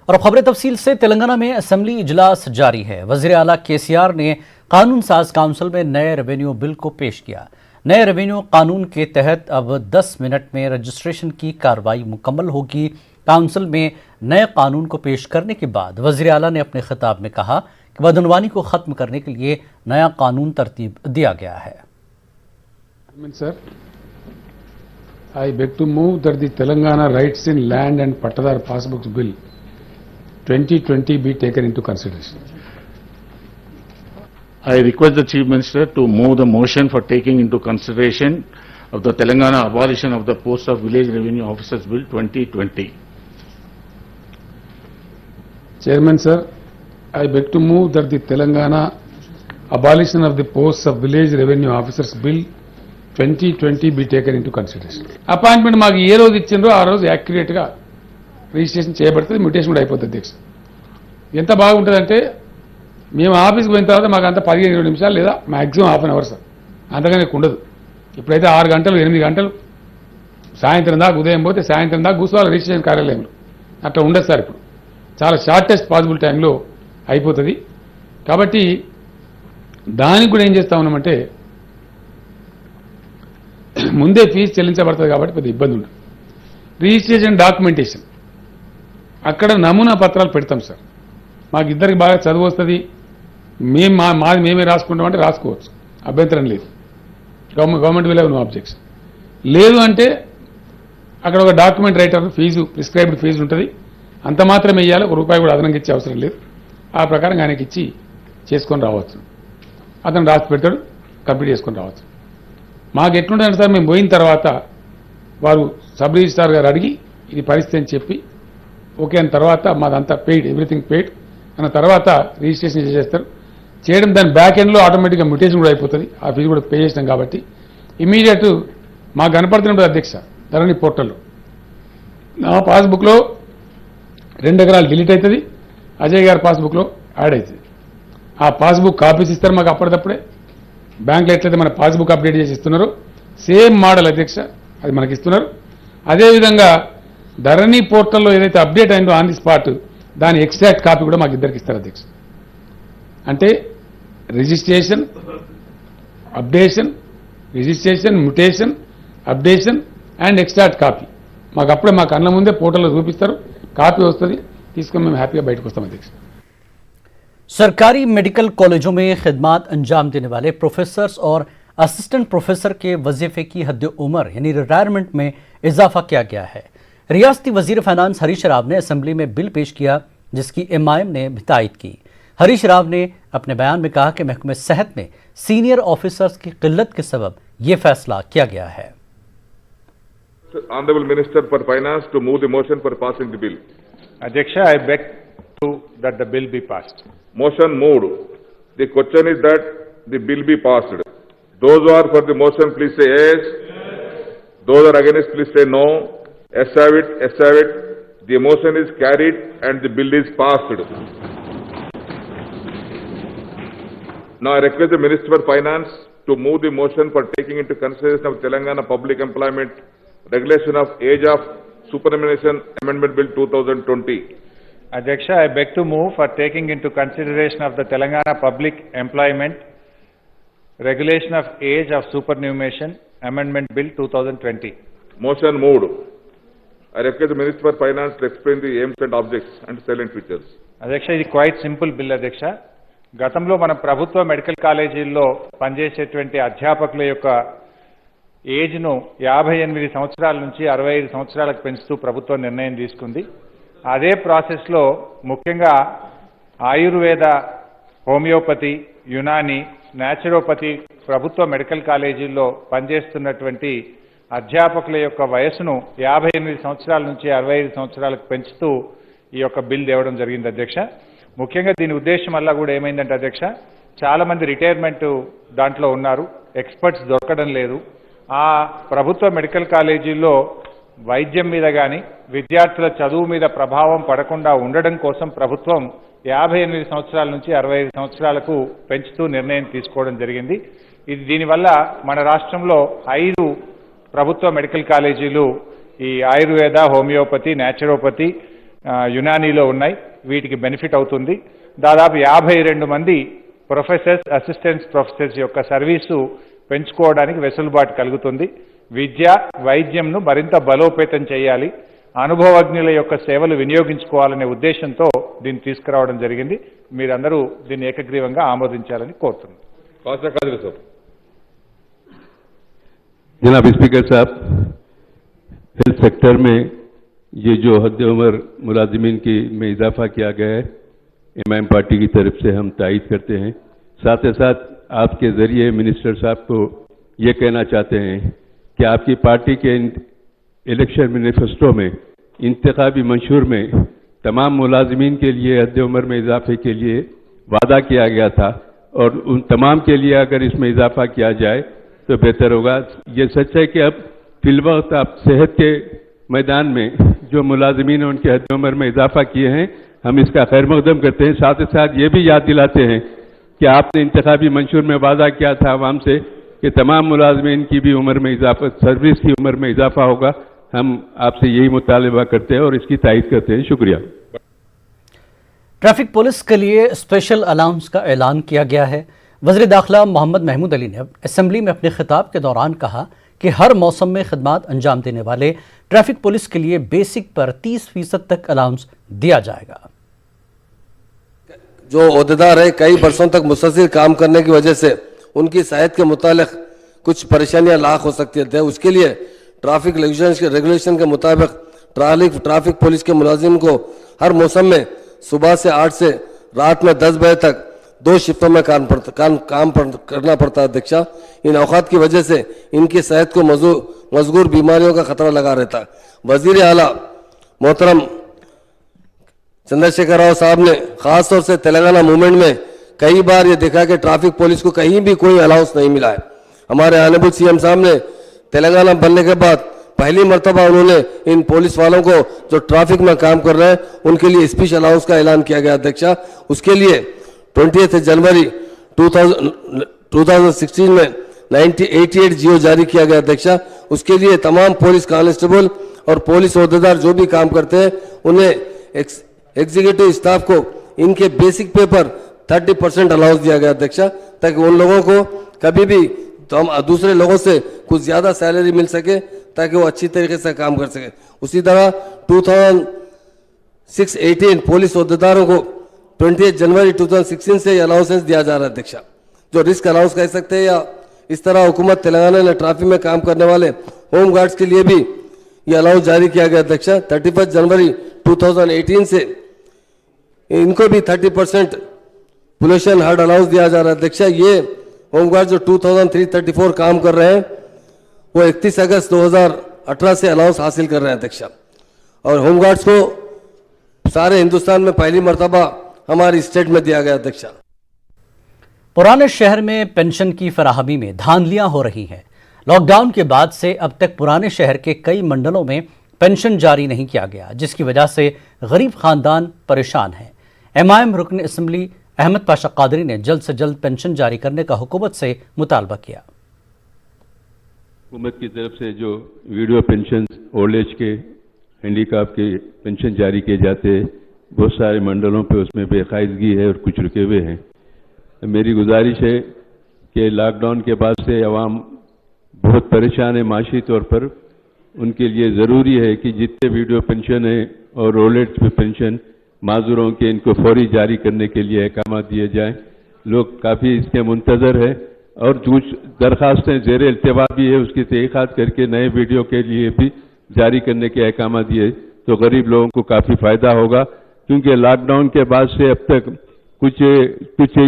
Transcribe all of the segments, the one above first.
और खबर तफसील से तेलंगाना में असेंबली इजलास जारी है। वज़ीर आला केसीआर ने कानून साज काउंसिल में नए रेवेन्यू बिल को पेश किया। नए रेवेन्यू कानून के तहत अब 10 मिनट में रजिस्ट्रेशन की कार्रवाई मुकम्मल होगी। काउंसिल में नए कानून को पेश करने के बाद वज़ीर आला ने अपने खिताब में कहा कि बदनवानी को ख़त्म करने के लिए नया कानून तरतीब दिया गया है। Sir, I beg to move that the Telangana Rights in Land and Pattadar Passbooks Bill 2020 be taken into consideration. I request the Chief Minister to move the motion for taking into consideration of the Telangana abolition of the post of Village Revenue Officers Bill 2020. Chairman, sir, I beg to move that the Telangana abolition of the posts of Village Revenue Officers Bill 2020 be taken into consideration. Appointment మాకు ఏ రోజు ఇచ్చిండ్రో ఆ రోజు యాక్యురేట్గా registration చేయబడుతుంది, mutation కూడా అయిపోతుంది. అధ్యక్ష ఎంత బాగుంటుందంటే మేము ఆఫీస్కి పోయిన తర్వాత మాకు అంత 15-20 నిమిషాలు లేదా maximum half an hour sir, అంతగానే ఉండదు. ఇప్పుడైతే 6 గంటలు 8 గంటలు సాయంత్రం దాకా, ఉదయం పోతే సాయంత్రం దాకా కూర్చోవాలి రిజిస్ట్రేషన్ కార్యాలయంలో. అట్లా ఉండదు సార్. ఇప్పుడు చాలా షార్టెస్ట్ పాసిబుల్ టైంలో అయిపోతుంది. కాబట్టి దానికి కూడా ఏం చేస్తా ఉన్నామంటే ముందే ఫీజు చెల్లించబడుతుంది కాబట్టి పెద్ద ఇబ్బంది ఉండదు. రిజిస్ట్రేషన్ డాక్యుమెంటేషన్ అక్కడ నమూనా పత్రాలు పెడతాం సార్. మాకు ఇద్దరికి బాగా చదువు వస్తుంది, మాది మేమే రాసుకుంటామంటే రాసుకోవచ్చు, అభ్యంతరం లేదు. Government will have no objection. లేదు అంటే అక్కడ ఒక document writer fee, prescribed fee ఉంటుంది, అంత మాత్రమే ఇవ్వాలి, ₹1 కూడా అదనంగా ఇచ్చే అవసరం లేదు. ఆ ప్రకారంగా ఆయనకి ఇచ్చి చేసుకొని రావచ్చు. అతను రాసి పెడతాడు, కంప్లీట్ చేసుకొని రావచ్చు. మాకు ఎట్లుంటుందంటే సార్, మేము పోయిన తర్వాత వారు సబ్ రిజిస్ట్రార్ గారు అడిగి ఇది పరిస్థితి అని చెప్పి ఓకే అన్న తర్వాత మాదంతా పెయిడ్, ఎవ్రీథింగ్ పెయిడ్ అన్న తర్వాత రిజిస్ట్రేషన్ చేసేస్తారు. చేయడం దాని బ్యాక్ ఎండ్లో ఆటోమేటిక్గా మ్యూటేషన్ కూడా అయిపోతుంది. ఆ ఫీజు కూడా పే చేసినాం కాబట్టి ఇమీడియట్ మాకు కనపడుతున్నప్పుడు అధ్యక్ష ధరణి పోర్టల్లో నా పాస్బుక్లో 2 ఎకరాలు డిలీట్ అవుతుంది, అజయ్ గారి పాస్బుక్లో యాడ్ అవుతుంది. ఆ పాస్బుక్ కాపీస్ ఇస్తారు మాకు అప్పటికప్పుడే. బ్యాంకులో ఎట్లయితే మన పాస్బుక్ అప్డేట్ చేసి ఇస్తున్నారు సేమ్ మోడల్ అధ్యక్ష అది మనకి ఇస్తున్నారు. అదేవిధంగా ధరణి పోర్టల్లో ఏదైతే అప్డేట్ అయిందో ఆన్ ది స్పాట్ దాని ఎగ్జాక్ట్ కాపీ కూడా మాకు ఇద్దరికి ఇస్తారు అధ్యక్ష. అంటే registration, updation, registration, mutation, updation and exact copy మాకు అప్పుడే మా కళ్ళ ముందే పోర్టల్లో చూపిస్తారు, కాపీ వస్తుంది, తీసుకొని మేము హ్యాపీగా బయటకు వస్తాం అధ్యక్ష. सरकारी मेडिकल कॉलेजों में खिदमात अंजाम देने वाले प्रोफेसर्स और असिस्टेंट प्रोफेसर के वजीफे की हद उम्र यानी रिटायरमेंट में इजाफा किया गया है। रियासती वजीर फाइनेंस हरीश राव ने असेंबली में बिल पेश किया, जिसकी MIM ने भी तायद की। हरीश राव ने अपने बयान में कहा कि महकमे सेहत में सीनियर ऑफिसर्स की किल्लत के सबब ये फैसला किया गया है। Honorable Minister for Finance to move the motion for passing the bill. Adhyaksha, I beg that the bill be passed. Motion moved. The question is that the bill be passed. Those who are for the motion, please say yes. Those who are against, please say no. Yes have it, yes have it. The motion is carried and the bill is passed. Now I request the Minister for Finance to move the motion for taking into consideration of Telangana Public Employment Regulation of Age of Superannuation Amendment Bill 2020. Adhyaksha, I beg to move for taking into consideration of the Telangana Public Employment Regulation of Age of Superannuation Amendment Bill 2020. Motion moved. I request the Minister for Finance to explain the aims and objects and salient features. Adhyaksha, ఇది quite simple bill అధ్యక్ష. గతంలో మన ప్రభుత్వ medical కాలేజీల్లో పనిచేసేటువంటి అధ్యాపకుల యొక్క ఏజ్ను 58 సంవత్సరాల నుంచి 65 సంవత్సరాలకు పెంచుతూ ప్రభుత్వం నిర్ణయం తీసుకుంది. అదే ప్రాసెస్లో ముఖ్యంగా ఆయుర్వేద, హోమియోపతి, యునాని, న్యాచురోపతి ప్రభుత్వ మెడికల్ కాలేజీల్లో పనిచేస్తున్నటువంటి అధ్యాపకుల యొక్క వయసును 58 సంవత్సరాల నుంచి 65 సంవత్సరాలకు పెంచుతూ ఈ యొక్క బిల్ తేవడం జరిగింది అధ్యక్ష. ముఖ్యంగా దీని ఉద్దేశం వల్ల కూడా ఏమైందంటే అధ్యక్ష, చాలా మంది రిటైర్మెంట్ దాంట్లో ఉన్నారు, ఎక్స్పర్ట్స్ దొరకడం లేదు. ఆ ప్రభుత్వ మెడికల్ కాలేజీల్లో వైద్యం మీద కానీ విద్యార్థుల చదువు మీద ప్రభావం పడకుండా ఉండడం కోసం ప్రభుత్వం 58 సంవత్సరాల నుంచి 65 సంవత్సరాలకు పెంచుతూ నిర్ణయం తీసుకోవడం జరిగింది. దీనివల్ల మన రాష్ట్రంలో 5 ప్రభుత్వ మెడికల్ కాలేజీలు ఈ ఆయుర్వేద, హోమియోపతి, న్యాచురోపతి యునానీలో ఉన్నాయి. వీటికి బెనిఫిట్ అవుతుంది. దాదాపు 52 మంది ప్రొఫెసర్స్, అసిస్టెంట్స్ ప్రొఫెసర్స్ యొక్క సర్వీసు పెంచుకోవడానికి వెసులుబాటు కలుగుతుంది. విద్య, వైద్యంను మరింత బలోపేతం చేయాలి, అనుభవజ్ఞుల యొక్క సేవలు వినియోగించుకోవాలనే ఉద్దేశంతో దీన్ని తీసుకురావడం జరిగింది. మీరందరూ దీన్ని ఏకగ్రీవంగా ఆమోదించాలని కోరుతున్నాను. जनाब स्पीकर साहब, हेल्थ सेक्टर में ये जो हद उम्र मुलाजिमीन की में इजाफा किया गया है, एमआईएम पार्टी की तरफ से हम तायद करते हैं। साथ ही साथ आपके जरिए मिनिस्टर साहब को ये कहना चाहते हैं कि आपकी पार्टी के इलेक्शन मैनिफेस्टो में इंतखाबी मंशूर में तमाम मुलाजिमीन के लिए हद उम्र में इजाफे के लिए वादा किया गया था और उन तमाम के लिए अगर इसमें इजाफा किया जाए तो बेहतर होगा। ये सच है कि अब फिलवक्त आप सेहत के मैदान में जो मुलाजिमीन हैं उनकी हद उम्र में इजाफा किए हैं, हम इसका खैर मकदम करते हैं। साथ ही साथ ये भी याद दिलाते हैं कि आपने इंतखाबी मंशूर में वादा किया था आवाम से कि तमाम मुलाजिमीन की भी उम्र में इजाफा, सर्विस की उम्र में इजाफा होगा। हम आपसे यही मुतालबा करते हैं और इसकी तायद करते हैं। शुक्रिया। ट्रैफिक पुलिस के लिए स्पेशल अलाउंस का ऐलान किया गया है। वज़ीर दाखिला मोहम्मद महमूद अली ने असेंबली में अपने खिताब के दौरान कहा कि हर मौसम में खिदमत अंजाम देने वाले ट्रैफिक पुलिस के लिए बेसिक पर 30% तक अलाउंस दिया जाएगा। जो ओहदेदार है कई बरसों तक मुसलसल काम करने की वजह से उनकी सेहत के मुतालिक कुछ परेशानियां लाख हो सकती है, उसके लिए ट्रैफिक रेगुलेशन के मुताबिक ट्रैफिक पुलिस के मुलाजिम को हर मौसम में सुबह से 8 से रात में 10 बजे तक 2 शिफ्टों में काम करना पड़ता है। अध्यक्षा, इन औकात की वजह से इनकी सेहत को मज़गूर बीमारियों का खतरा लगा रहता है। वजीर आला मोहतरम चंद्रशेखर राव साहब ने खास तौर से तेलंगाना मूवमेंट में कई बार ये देखा कि ट्रैफिक पुलिस को कहीं भी कोई अलाउंस नहीं मिला है। हमारे ऑनरेबल सीएम साहब ने तेलंगाना बनने के बाद पहली मर्तबा उन्होंने इन पुलिस वालों को जो ट्रैफिक में काम कर रहे हैं उनके लिए स्पेशल अलाउंस का ऐलान किया गया। अध्यक्षा, उसके लिए 20 जनवरी 2016 में 1988 जियो जारी किया गया। अध्यक्षा, उसके लिए तमाम पुलिस कांस्टेबल और पुलिस ओहदेदार जो भी काम करते हैं उन्हें एग्जीक्यूटिव स्टाफ को इनके बेसिक पे पर 30% अलाउंस दिया गया। अध्यक्षा, ताकि उन लोगों को कभी भी तो हम दूसरे लोगों से कुछ ज्यादा सैलरी मिल सके ताकि वो अच्छी तरीके से काम कर सके। उसी तरह 2018 पुलिस ओहदेदारों को 20 जनवरी 2016 से अलाउंसेस दिया जा रहा है। अध्यक्षा, जो रिस्क अलाउंस कह सकते हैं, या इस तरह हुकूमत तेलंगाना ने ट्रैफिक में काम करने वाले होम गार्ड्स के लिए भी ये अलाउंस जारी किया गया। अध्यक्षा, 31 जनवरी 2018 से इनको भी 30% पोल्यूशन हार्ड अलाउंस दिया जा रहा है। अध्यक्षा, ये होमगार्ड जो 2334 काम कर रहे हैं वो 31 अगस्त 2018 से अलाउंस हासिल कर रहे हैं। अध्यक्षा, और होमगार्ड्स को सारे हिंदुस्तान में पहली मर्तबा हमारी स्टेट में दिया गया। अध्यक्षा, पुराने शहर में पेंशन की फराहमी में धांधलियां हो रही हैं। लॉकडाउन के बाद से अब तक पुराने शहर के कई मंडलों में पेंशन जारी नहीं किया गया, जिसकी वजह से गरीब खानदान परेशान हैं। एमआईएम रुकन असेंबली अहमद पाशा कादरी ने जल्द से जल्द पेंशन जारी करने का हुकूमत से मुतालबा किया। हुकूमत की तरफ से जो वीडियो पेंशन, ओल्ड एज के, हैंडीकैप के पेंशन जारी किए जाते हैं, बहुत सारे मंडलों पे उसमें बेकायदगी है और कुछ रुके हुए हैं। मेरी गुजारिश है कि लॉकडाउन के बाद से अवाम बहुत परेशान है माशी तौर पर। उनके लिए ज़रूरी है कि जितने वीडियो पेंशन है और ओल्ड एज पे पेंशन माजूरों के, इनको फौरी जारी करने के लिए अहकाम दिए जाएं। लोग काफ़ी इसके मुंतज़र है और कुछ दरखास्तें ज़ेर इल्तिवा भी है, उसकी तहक़ीक़ात करके नए वीडियो के लिए भी जारी करने के अहकाम दिए तो गरीब लोगों को काफ़ी फ़ायदा होगा। क्योंकि लॉकडाउन के बाद से अब तक कुछ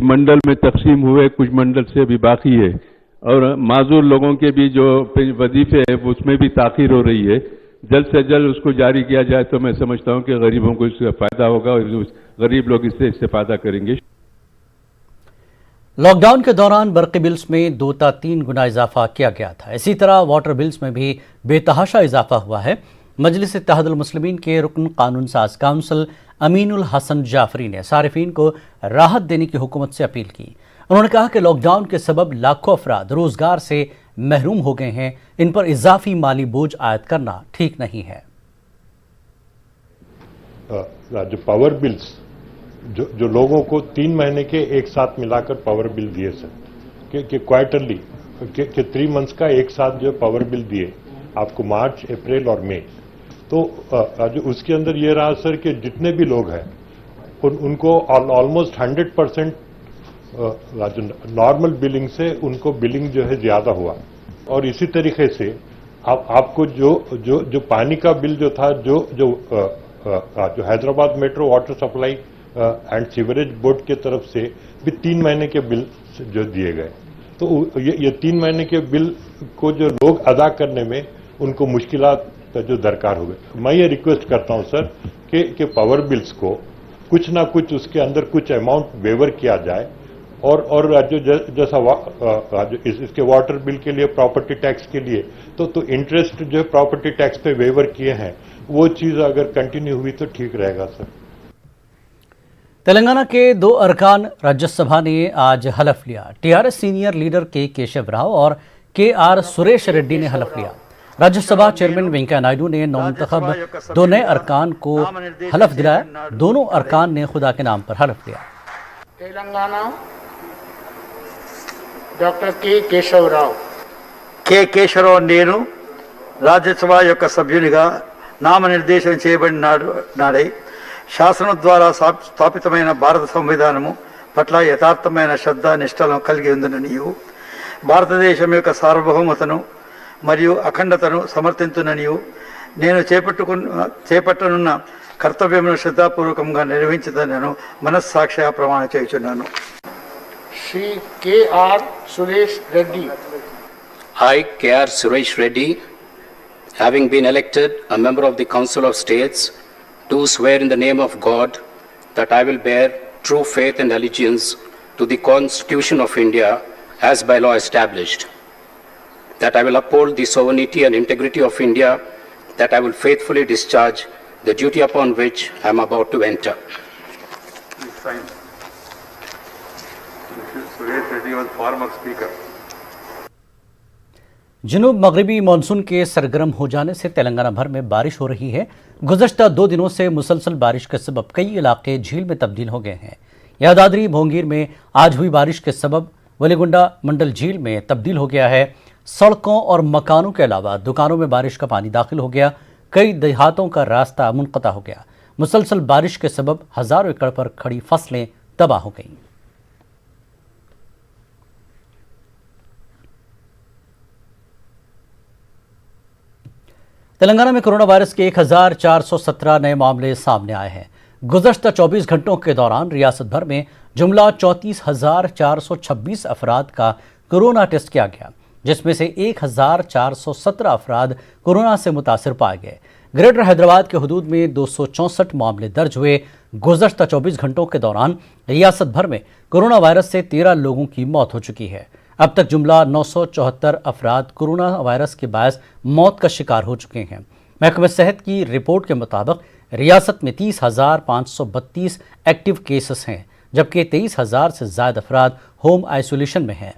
मंडल में तकसीम हुए, कुछ मंडल से भी बाकी है, और माजूर लोगों के भी जो वजीफे हैं उसमें भी ताख़ीर हो रही है। जल्द से जल्द उसको जारी किया जाए तो मैं समझता हूं कि गरीबों को इसका फायदा होगा और गरीब लोग इससे इस्तेफादा करेंगे। लॉकडाउन के दौरान बरक़ी बिल्स में 2 से 3 गुना इजाफा किया गया था। इसी तरह वाटर बिल्स में भी बेतहाशा इजाफा हुआ है। मजलिस इत्तेहादुल मुस्लिमीन के रुकन कानून साज काउंसिल अमीनुल हसन जाफरी ने सारिफीन को राहत देने की हुकूमत से अपील की। उन्होंने कहा कि लॉकडाउन के सबब लाखों अफराद रोजगार से महरूम हो गए हैं, इन पर इजाफी माली बोझ आयद करना ठीक नहीं है। जो पावर बिल्स जो लोगों को 3 महीने के एक साथ मिलाकर पावर बिल दिए सर कि क्वार्टरली कि 3 मंथ्स का एक साथ जो पावर बिल दिए आपको मार्च, अप्रैल और मई, तो जो उसके अंदर ये रहा सर कि जितने भी लोग हैं उनको ऑलमोस्ट 100% नॉर्मल बिलिंग से उनको बिलिंग जो है ज्यादा हुआ। और इसी तरीके से आपको जो पानी का बिल जो था जो Hyderabad metro water supply and sewerage board की तरफ से भी 3 महीने के बिल जो दिए गए, तो ये 3 महीने के बिल को जो लोग अदा करने में उनको मुश्किलात जो दरकार हो गए। मैं ये रिक्वेस्ट करता हूं सर कि पावर बिल्स को कुछ ना कुछ उसके अंदर कुछ अमाउंट वेवर किया जाए और जैसा जो इसके वाटर बिल के लिए, प्रॉपर्टी टैक्स के लिए तो इंटरेस्ट जो प्रॉपर्टी टैक्स पे वेवर किए हैं वो चीज अगर कंटिन्यू हुई तो ठीक रहेगा सर। तेलंगाना के 2 अरकान राज्यसभा ने आज हलफ लिया। टीआरएस सीनियर लीडर के केशव राव और केआर सुरेश रेड्डी ने हलफ लिया। राज्यसभा चेयरमैन वेंकैया नायडू ने नौमुंतखब 2 नए अरकान को हलफ दिलाया। दोनों अरकान ने खुदा के नाम पर हलफ लिया। तेलंगाना డాక్టర్ కె కేశవరావు నేను రాజ్యసభ యొక్క సభ్యునిగా నామనిర్దేశం చేయబడిన నాడే శాసనం ద్వారా స్థాపితమైన భారత సంవిధానము పట్ల యథార్థమైన శ్రద్ధ నిష్ఠలను కలిగి ఉందననియు భారతదేశం యొక్క సార్వభౌమతను మరియు అఖండతను సమర్థించుననియు నేను చేపట్టనున్న కర్తవ్యమును శ్రద్ధాపూర్వకంగా నిర్వహించుదనను మనస్సాక్షిగా ప్రమాణం చేయుచున్నాను। Shri K.R. Suresh Reddy. I, K.R. Suresh Reddy, having been elected a member of the Council of States, do swear in the name of God that I will bear true faith and allegiance to the Constitution of India as by law established, that I will uphold the sovereignty and integrity of India, that I will faithfully discharge the duty upon which I am about to enter. Suresh Reddy was former speaker. जनूब मगरबी monsoon के सरगर्म हो जाने से तेलंगाना भर में बारिश हो रही है। गुज़श्ता 2 दिनों से मुसलसल बारिश के सबब कई इलाके झील में तब्दील हो गए हैं। यादाद्री भोंगीर में आज हुई बारिश के सबब वलीगुंडा मंडल झील में तब्दील हो गया है। सड़कों और मकानों के अलावा दुकानों में बारिश का पानी दाखिल हो गया। कई देहातों का रास्ता मुनक़ता हो गया। मुसलसल बारिश के सबब हज़ारों एकड़ पर खड़ी फसलें तबाह हो गईं। तेलंगाना में कोरोना वायरस के 1417 नए मामले सामने आए हैं। गुज़श्ता 24 घंटों के दौरान रियासत भर में जुमला 34,426 अफराद का कोरोना टेस्ट किया गया, जिसमें से 1,417 अफराद कोरोना से मुतासिर पाए गए। ग्रेटर हैदराबाद के हदूद में 264 मामले दर्ज हुए। गुज़श्ता 24 घंटों के दौरान रियासत भर में कोरोना वायरस से 13 लोगों की मौत हो चुकी है। अब तक जुमला 974 अफराद कोरोना वायरस के बायस मौत का शिकार हो चुके हैं। महकमे सेहत की रिपोर्ट के मुताबिक रियासत में 30,532 एक्टिव केसेस हैं, जबकि 23,000 से ज़्यादा अफराद होम आइसोलेशन में हैं।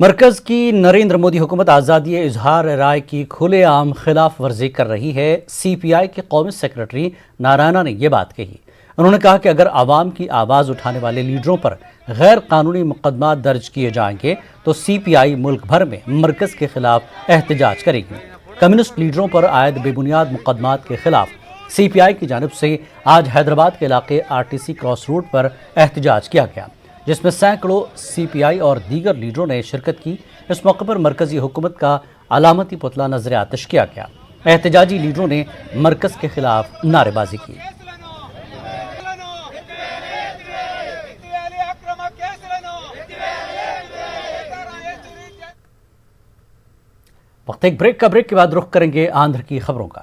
मरकज की नरेंद्र मोदी हुकूमत आज़ादी इजहार राय की खुलेआम खिलाफ वर्जी कर रही है। CPI के कौमी सेक्रेटरी नारायणा ने यह बात कही। उन्होंने कहा कि अगर आवाम की आवाज़ उठाने वाले लीडरों पर गैर कानूनी मुकदमा दर्ज किए जाएंगे तो CPI मुल्क भर में मरकज़ के खिलाफ एहतजाज करेगी। कम्युनिस्ट लीडरों पर आयद बेबुनियाद मुकदमात के खिलाफ CPI की जानिब से आज हैदराबाद के इलाके RTC क्रॉस रोड पर एहतजाज किया गया, जिसमें सैकड़ों CPI और दीगर लीडरों ने शिरकत की। इस मौके पर मरकज़ी हुकूमत का अलामती पुतला नजर आतिश किया गया। एहतजाजी लीडरों ने मरकज़ के खिलाफ नारेबाजी की। वक्त एक ब्रेक के बाद रुख करेंगे आंध्र की खबरों का।